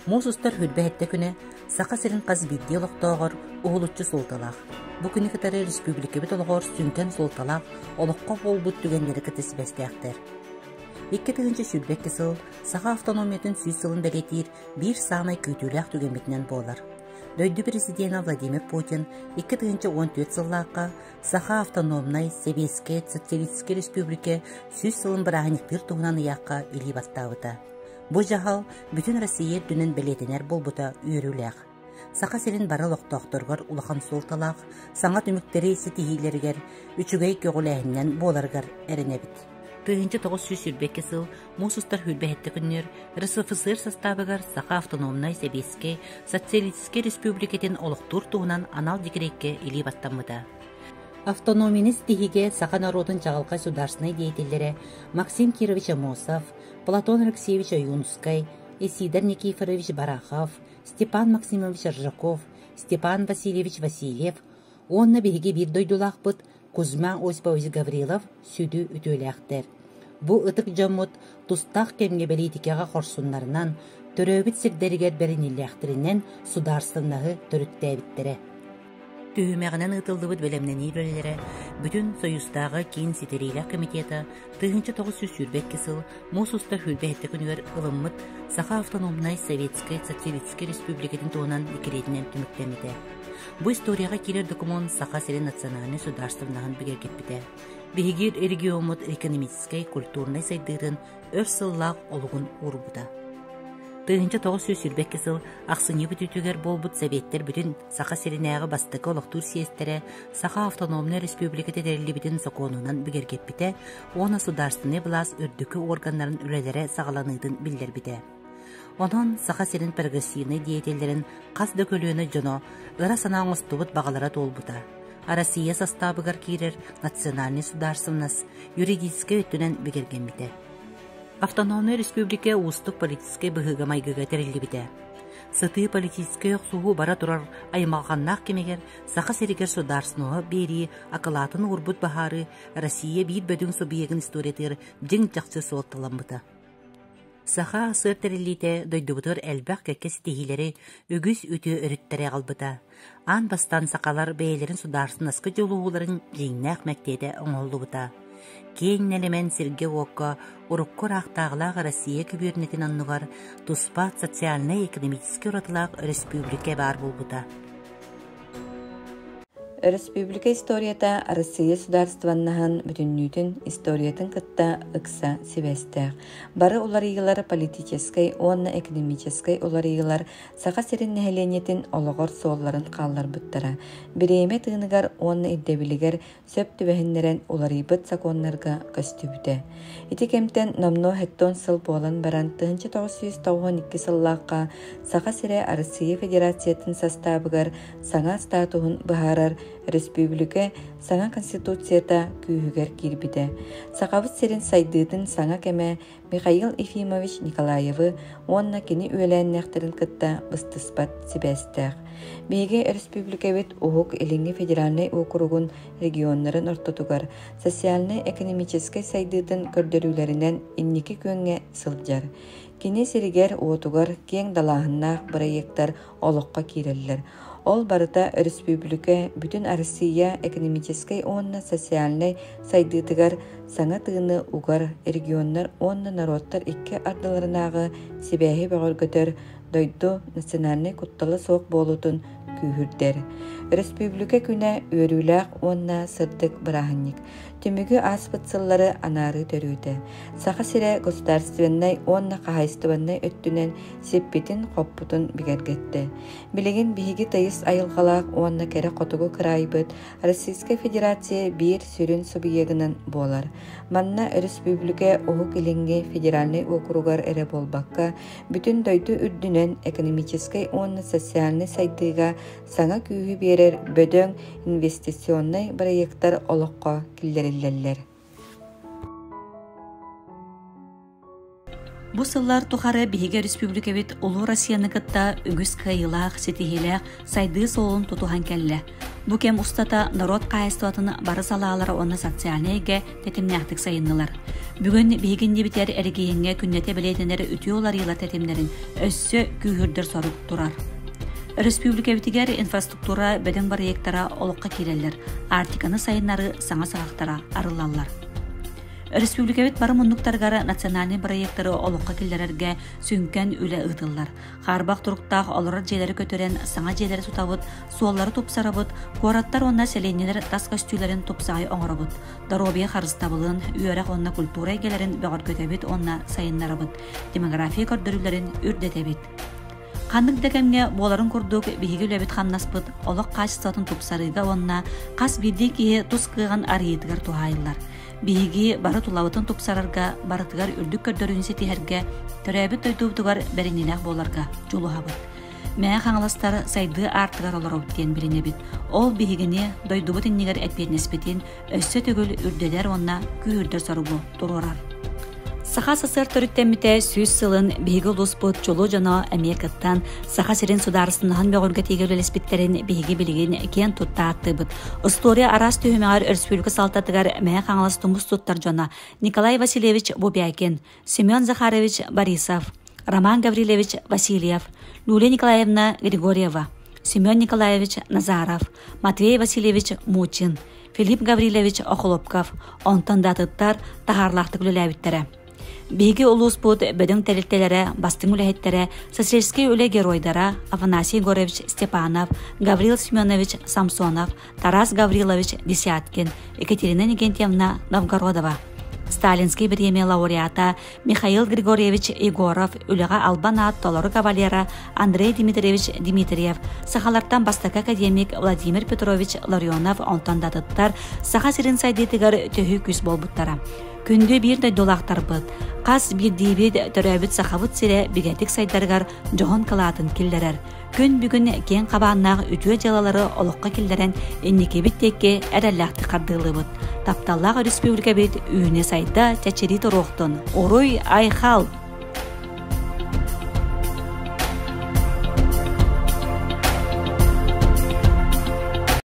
Мосустар хүрбәһәттә күнә сақа сирин қаз бидди олықтағыр уғылытчы солталақ. Бу күні кытары республика бит олғыр сүнтен солталақ олыққа болбут түгендері кітісі бәстәқтер. 2-тігінші сүрбәк кісіл сақа автономиятын сүйс сылын бәлетир бір сағынай күйтіләқ түгенбетінен болар. Дөйді президент Владимир Путин 2-14 сыллаққа сақа автономнай Советская Социалистическая Республика сүйс сылын бірағынық бір туғынан яққа илі баттауыта. Бу жахал бүтін Россия дүнін бәлетінер болбута үйіріләқ. Сақа селин бара лоқтоқторгар улахан солталақ, саңа түміктері сетихилергер, үчігей көгіләхіннен боларгар әрінебіт. 1942 сыл Мосустар хүрбәхетті күннер РСФСР составыгар Сақа автономнай Советская Социалистическая Республикатын олықтур туғынан анал декерекке или баттамыда. Автономияны стихиге Сақа народын жағалқа сударсынай деятелері Максим Кирович Амосов, Платон Алексеевич Юнскай, Исидор Никифорович Барахов, Степан Максимович Ржаков, Степан Васильевич Васильев, онна беге bir дойдулақ бұд Кузьма Осипович Гаврилов сүді үтөләқтер. Бу ытык жаммут тустақ кемге бәлейтікеға қорсунларынан төрөбіт сирдерігер бәрінеләқтерінен сударсынағы төріттәбіттері. Түйімәғінен ұтылдыбыд бөлемнен ейлөлері бүтін Союздағы кейін сетерейлі комитеті 1904 сыл Мосустар хүрбәхетті күнігер ылыммыт Сақа автономнай Советская Социалистическая Республикатын туғынан декеретінен түміктемеді. Бу историяға келер документ Сақа селен национальный сударствонаһын бігергеппіде. Бігер региомут экономической, культурной сайдырын өр сыллақ олығын урбуда. 1904 сыл ақсыны бүтүтүгер болбут советтер бүтін Сақа селенәғы бастықы олықтур сиестері Сақа автономный республикаты дәрілі бүтін законынан бігергеппіде, оны сударственный блас үрдікі органларын үлелері сағаланыдың білдер біде. Онон Сақа селен прогрессивный деятелерін қас дөкөлөні жоно ыра санаңыз тубыт бағалара толбута. Россия составыгар кирер национальный сударственность юридический өттінен бігерген біде. Автономный республика устук политический быһыга майгыга терилли бите. Сыты политический сугу бара турар аймағаннақ кемегер Сақа серигер сударсынығы бери акылатын урбут бахары Россия бейт бөдің субъегін историятыр жың жақсы солтталамбыта. Сақа сыр терилите дойдубутыр әлбәқ кәкке сетихилері үгіз үті өріттері қалбыта. Ан бастан сақалар бәйлерін сударсын аскы жолуғыларын жеңнәқ мәктейді оңолды бұта. Кейін әлемен Сергей Окко уруккур ақтағылақ Россия күбернетін аннығар туспа социальный-экономический ұратылақ республика бар болбыта. Республика историята Россия сударстваннаһын бүтүннүтүн историятын кытта ыкса сибестер. Бары уларыгылар политической, онна экономической уларыгылар Сақа серин нәһеленетин ологор соолларын қаллар буттара. Биреме тыыныгар онна иддебилигер сөп түбәһиннерен уларыйбыт законнарга көстүбүтэ. Ити кемтен номно хеттон сыл болан баран 1992 сыллааққа Сақа сере Россия Федерациятын составыгар саңа статуһун быһарар республика саңа конституцията күйігер кирбиде. Сақабыт серин сайдыдын саңа кеме Михаил Ефимович Николаевы онна кені өйленнәқтерін кытта быстыспат сибәстәқ. Беге республика бит уғық еліңі федеральный округун регионнарын ортотугар социальный-экономический сайдыдын көрдөрүлерінен инники көнге сылджар. Кені серигер оотугар кең далаһыннақ проекттар олыққа киреллер. Ол барыта республика бүтін Россия экономической онна социальный сайдыдыгар саңа тыыны угар регионнар онна народтар икки ардыларынағы сибәхи бәғыргөтөр дойду национальный кутталы соқ болутун күйірдер. Республика күнә өрүләқ онна сырдык бырахынник. Түмігі аспытсыллары анары төрүді. Сақа сире государственной онна қағайстыванной өттінен сеппетін қоппутын бігергетті. Билеген биһиги тайыс айылғалақ онна кәрі қотугу кырайбыт Российская Федерация бір сүрін субъегінен болар. Манна республика оғық илинге федеральный округар әрі болбаққа бүтін дойду үрдінен экономической онна социальный сайдыға саңа күйі берер бөдөң инвестиционный проекттар олыққа киллериллерлер. Бу сыллар тухары биһиге республика бит Улуу Россияны кытта үгүс кайылаах сетихилээх сайды соолун тутухан келле. Бу кем устата народ кайыстуатын бары салаалары онна социальныйге тетимнәхтик сайыннылар. Бүгін бейгенде битер әргейінге күннете білетінері үтіолар елар тетимлерін өссі күйірдір сорып тұрар. Республика битигер инфраструктура бәден проекттара олыққа келелер, артиканы сайыннары саңа сағақтара арылалар. Республика бит бары мұндықтарғары национальный проекттары олыққа келлерерге сүнкен үлі ұтылар. Қарбақ тұрықтақ олырар желері көтерен саңа желері сутабыт, суоллары топсарабыт, қораттар онна селенелер тас костюлерін топсағай оңырабыт, даробия қарыстабылын, үйерек онна культура егелерін бәғыр көтебет онна сайынларабыт, демография көрдірілерін үрдетебет. Қандық дәкемге боларын көрдік бейгі өләбет қаннаспыт, олық қашыстатын топсарыға онна қас бірде кейі тұс қыған арыетігер туғайылар. Бейгі бары тулауытын топсарарға, барытығар үрдік көрдірінсе тихерге, төрәбіт өйтуғығар бәрінеләқ боларға жолуғабыт. Мәе қаңыластар сайды артығар олар өткен білінебіт. Ол бейгіне дойдубыт иннегер әтпетнеспетін өссі түгіл үрделер онна күйірдер сарығы тұрурар. Саха сасыр төріттеміте сүйіз сылын бейгі лұспыт жолу жана Америкаттан саха сирен сударысынаған бәғырға тегел әлеспеттерін бейгі білген кен тұтта аттыбыт. История арас түйімеғар республика салтатығар мәе қаңылас тұмыз тұттар жана Николай Васильевич Бобякин, Семен Захарович Борисов, Роман Гаврилевич Васильев, Люлия Николаевна Григорьева, Семен Николаевич Назаров, Матвей Васильевич Мучин, Филипп Гаврилевич Охлопков, онтан датыттар тахарлақтық лөләбіттері. Бейгі улус бұд бөдің тәрілтелері, бастың үләйттері, социалистский үлі геройдара Афанасий Горович Степанов, Гаврил Семенович Самсонов, Тарас Гаврилович Десяткин, Екатерина Никентьевна Новгородова. Сталинский премия лауреата Михаил Григорьевич Егоров, үліға албана толоры кавалера Андрей Дмитриевич Дмитриев, сахалардан бастакы академик Владимир Петрович Ларионов онтан датыттар, саха сирин сайдетігер төхі күз болбуттара. Күнді бірді долақтар бұд. Қас бір дейбет төрәбіт сақабыт сире бігетік сайдарғар жоғын қылатын келдерер. Күн бүгін кен қабаннақ үтіе жалалары олыққа келдерен еннекебет текке әрәлләқті қардылы бұд. Тапталлақ республика бет үйіне сайда тәчері тұруқтын. Оруй айхал!